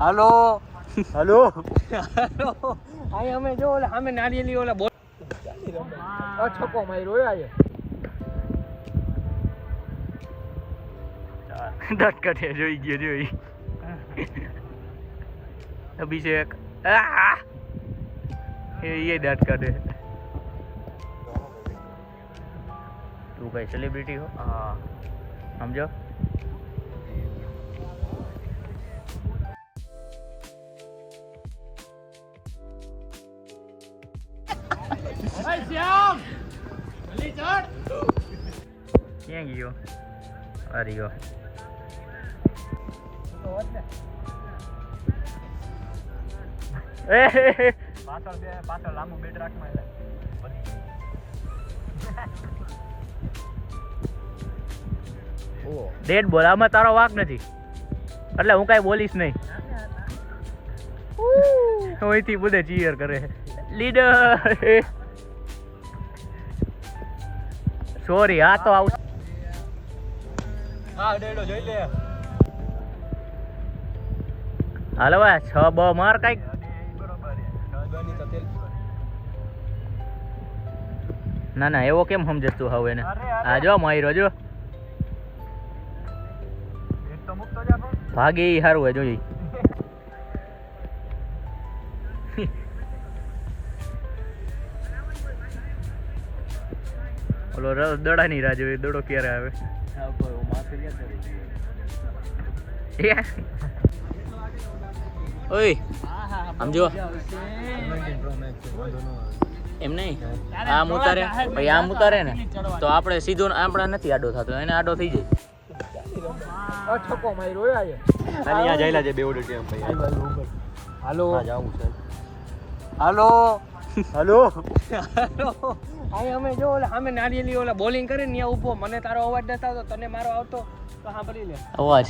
હાલો હાલો હાલો અહીં અમે જો ઓલા સામે નારિયેલી ઓલા બોલ છકો માર્યો આયે દાંત કાઢે જોઈ ગયો જોઈ અભિષેક એ દાંત કાઢે તું કઈ સેલિબ્રિટી હો હા સમજો ક્યાં ગયો અરે ગયો પાછળ લાંબુ બેટ રાખમાં ડેડ બોલ આમાં તારો વાંક નથી એટલે હું કઈ બોલીશ નહીં ઓયથી બધે ચીયર કરે લીડર સોરી આ તો આવું હા ડેડો જોઈ લે હાલો ભાઈ 6-2 માર કઈક ના ના એવો કેમ સમજસ તું હવે એને આ જો માર્યો જો ભાગે ઈ હારું હે જોઈ ઓલો દડા ની રાહ જોઈ દડો ક્યારે આવે ઓય આમ જો એમ નહીં આમ ઉતારે ભાઈ આમ ઉતારે ને તો આપણે સીધો આપણા નથી આડો થતો એને આડો થઈ જાય છકો માર્યો આયે ખાલી આ જઈલા છે બે ઓડી ટીમ ભાઈ હાલો જાવું છે હાલો હાલો હાલો અહીં અમે જો ઓલા સામે નારિયેલી ઓલા બોલિંગ કરે ને ત્યાં ઊભો મને તારો અવાજ નતો આવતો તને મારો આવતો તો સાંભળી લે અવાજ